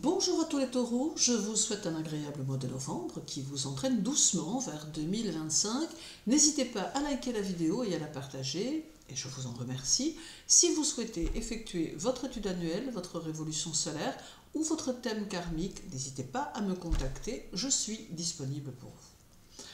Bonjour à tous les taureaux, je vous souhaite un agréable mois de novembre qui vous entraîne doucement vers 2025. N'hésitez pas à liker la vidéo et à la partager, et je vous en remercie. Si vous souhaitez effectuer votre étude annuelle, votre révolution solaire ou votre thème karmique, n'hésitez pas à me contacter, je suis disponible pour vous.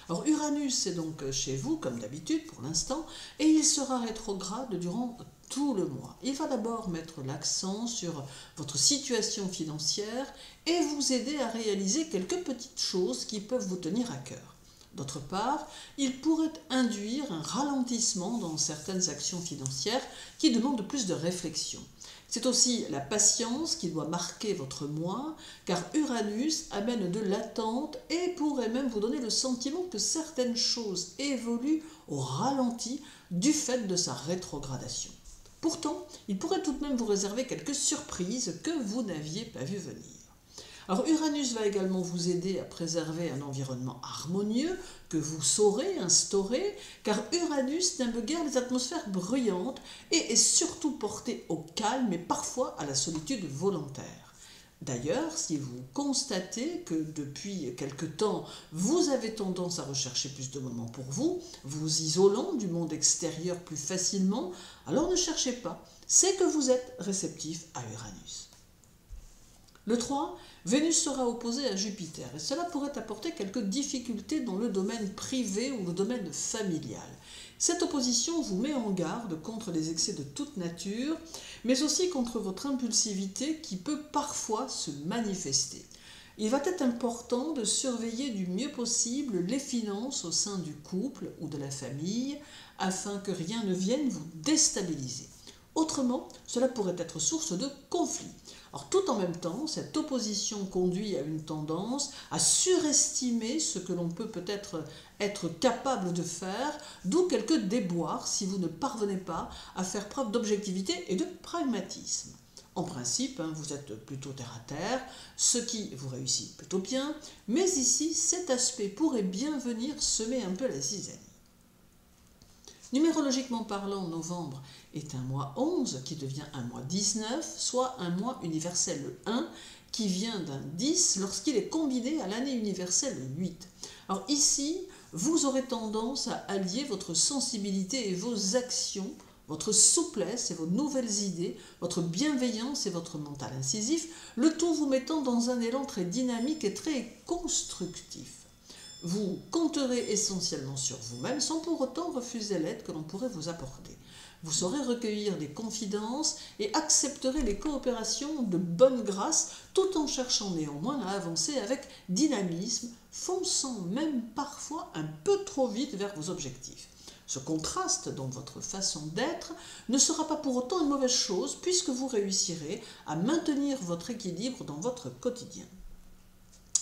Alors Uranus est donc chez vous, comme d'habitude pour l'instant, et il sera rétrograde durant tout le mois. Il va d'abord mettre l'accent sur votre situation financière et vous aider à réaliser quelques petites choses qui peuvent vous tenir à cœur. D'autre part, il pourrait induire un ralentissement dans certaines actions financières qui demandent plus de réflexion. C'est aussi la patience qui doit marquer votre mois, car Uranus amène de l'attente et pourrait même vous donner le sentiment que certaines choses évoluent au ralenti du fait de sa rétrogradation. Pourtant, il pourrait tout de même vous réserver quelques surprises que vous n'aviez pas vu venir. Alors Uranus va également vous aider à préserver un environnement harmonieux que vous saurez instaurer, car Uranus n'aime guère les atmosphères bruyantes et est surtout porté au calme et parfois à la solitude volontaire. D'ailleurs, si vous constatez que depuis quelque temps, vous avez tendance à rechercher plus de moments pour vous, vous isolant du monde extérieur plus facilement, alors ne cherchez pas, c'est que vous êtes réceptif à Uranus. Le 3, Vénus sera opposée à Jupiter et cela pourrait apporter quelques difficultés dans le domaine privé ou le domaine familial. Cette opposition vous met en garde contre les excès de toute nature, mais aussi contre votre impulsivité qui peut parfois se manifester. Il va être important de surveiller du mieux possible les finances au sein du couple ou de la famille afin que rien ne vienne vous déstabiliser. Autrement, cela pourrait être source de conflits. Alors, tout en même temps, cette opposition conduit à une tendance à surestimer ce que l'on peut peut-être être capable de faire, d'où quelques déboires si vous ne parvenez pas à faire preuve d'objectivité et de pragmatisme. En principe, vous êtes plutôt terre à terre, ce qui vous réussit plutôt bien, mais ici, cet aspect pourrait bien venir semer un peu la zizanie. Numérologiquement parlant, novembre est un mois 11 qui devient un mois 19, soit un mois universel 1 qui vient d'un 10 lorsqu'il est combiné à l'année universelle 8. Alors ici, vous aurez tendance à allier votre sensibilité et vos actions, votre souplesse et vos nouvelles idées, votre bienveillance et votre mental incisif, le tout vous mettant dans un élan très dynamique et très constructif. Vous compterez essentiellement sur vous-même sans pour autant refuser l'aide que l'on pourrait vous apporter. Vous saurez recueillir des confidences et accepterez les coopérations de bonne grâce tout en cherchant néanmoins à avancer avec dynamisme, fonçant même parfois un peu trop vite vers vos objectifs. Ce contraste dans votre façon d'être ne sera pas pour autant une mauvaise chose puisque vous réussirez à maintenir votre équilibre dans votre quotidien.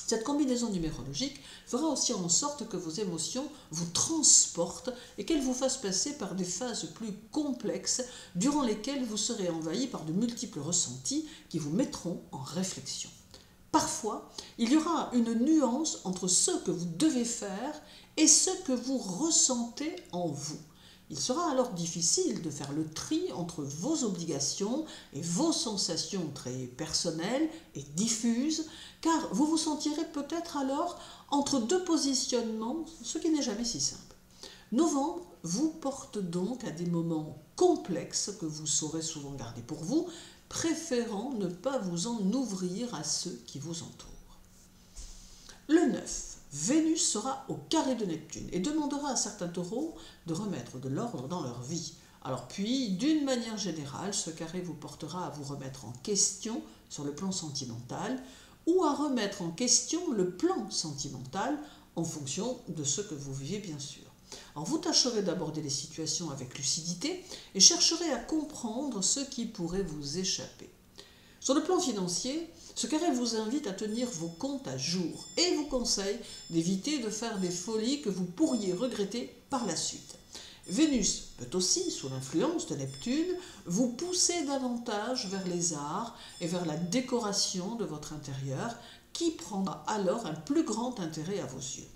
Cette combinaison numérologique fera aussi en sorte que vos émotions vous transportent et qu'elles vous fassent passer par des phases plus complexes durant lesquelles vous serez envahi par de multiples ressentis qui vous mettront en réflexion. Parfois, il y aura une nuance entre ce que vous devez faire et ce que vous ressentez en vous. Il sera alors difficile de faire le tri entre vos obligations et vos sensations très personnelles et diffuses, car vous vous sentirez peut-être alors entre deux positionnements, ce qui n'est jamais si simple. Novembre vous porte donc à des moments complexes que vous saurez souvent garder pour vous, préférant ne pas vous en ouvrir à ceux qui vous entourent. Le 9. Vénus sera au carré de Neptune et demandera à certains taureaux de remettre de l'ordre dans leur vie. Alors puis, d'une manière générale, ce carré vous portera à vous remettre en question sur le plan sentimental ou à remettre en question le plan sentimental en fonction de ce que vous vivez bien sûr. Alors vous tâcherez d'aborder les situations avec lucidité et chercherez à comprendre ce qui pourrait vous échapper. Sur le plan financier, ce carré vous invite à tenir vos comptes à jour et vous conseille d'éviter de faire des folies que vous pourriez regretter par la suite. Vénus peut aussi, sous l'influence de Neptune, vous pousser davantage vers les arts et vers la décoration de votre intérieur qui prendra alors un plus grand intérêt à vos yeux.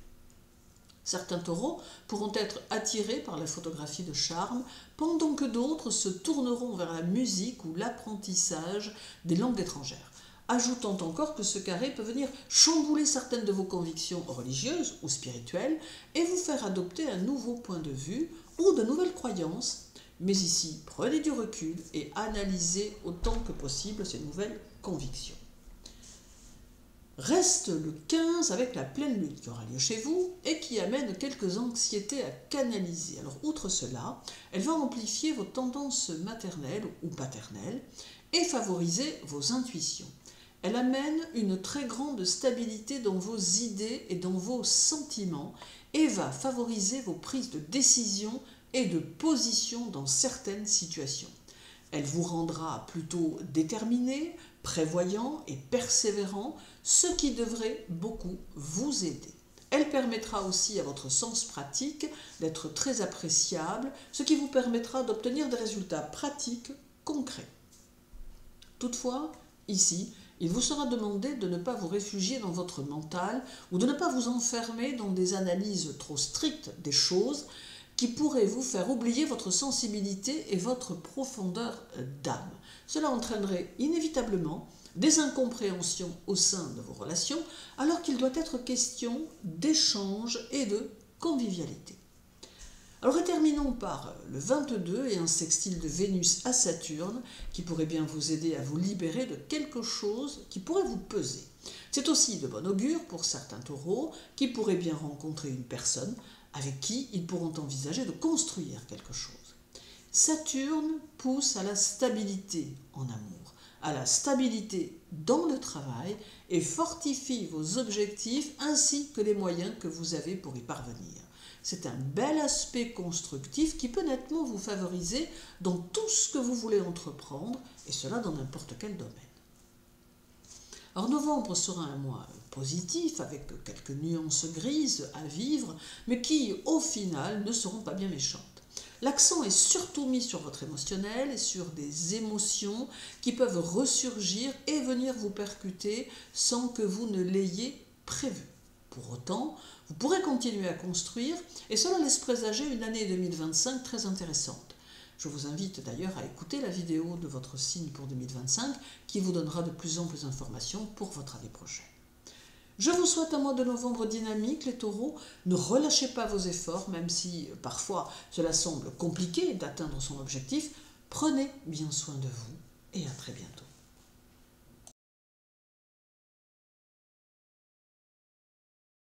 Certains taureaux pourront être attirés par la photographie de charme, pendant que d'autres se tourneront vers la musique ou l'apprentissage des langues étrangères. ajoutant encore que ce carré peut venir chambouler certaines de vos convictions religieuses ou spirituelles et vous faire adopter un nouveau point de vue ou de nouvelles croyances. Mais ici, prenez du recul et analysez autant que possible ces nouvelles convictions. Reste le 15 avec la pleine lune qui aura lieu chez vous et qui amène quelques anxiétés à canaliser. Alors outre cela, elle va amplifier vos tendances maternelles ou paternelles et favoriser vos intuitions. Elle amène une très grande stabilité dans vos idées et dans vos sentiments et va favoriser vos prises de décision et de position dans certaines situations. Elle vous rendra plutôt déterminé, prévoyant et persévérant, ce qui devrait beaucoup vous aider. Elle permettra aussi à votre sens pratique d'être très appréciable, ce qui vous permettra d'obtenir des résultats pratiques concrets. Toutefois, ici, il vous sera demandé de ne pas vous réfugier dans votre mental ou de ne pas vous enfermer dans des analyses trop strictes des choses qui pourraient vous faire oublier votre sensibilité et votre profondeur d'âme. Cela entraînerait inévitablement des incompréhensions au sein de vos relations, alors qu'il doit être question d'échange et de convivialité. Alors et terminons par le 22 et un sextile de Vénus à Saturne qui pourrait bien vous aider à vous libérer de quelque chose qui pourrait vous peser. C'est aussi de bon augure pour certains taureaux qui pourraient bien rencontrer une personne avec qui ils pourront envisager de construire quelque chose. Saturne pousse à la stabilité en amour, à la stabilité dans le travail et fortifie vos objectifs ainsi que les moyens que vous avez pour y parvenir. C'est un bel aspect constructif qui peut nettement vous favoriser dans tout ce que vous voulez entreprendre, et cela dans n'importe quel domaine. Alors novembre sera un mois positif, avec quelques nuances grises à vivre, mais qui, au final, ne seront pas bien méchantes. L'accent est surtout mis sur votre émotionnel et sur des émotions qui peuvent ressurgir et venir vous percuter sans que vous ne l'ayez prévu. Pour autant, vous pourrez continuer à construire et cela laisse présager une année 2025 très intéressante. Je vous invite d'ailleurs à écouter la vidéo de votre signe pour 2025 qui vous donnera de plus amples informations pour votre année prochaine. Je vous souhaite un mois de novembre dynamique, les taureaux. Ne relâchez pas vos efforts, même si parfois cela semble compliqué d'atteindre son objectif. Prenez bien soin de vous et à très bientôt.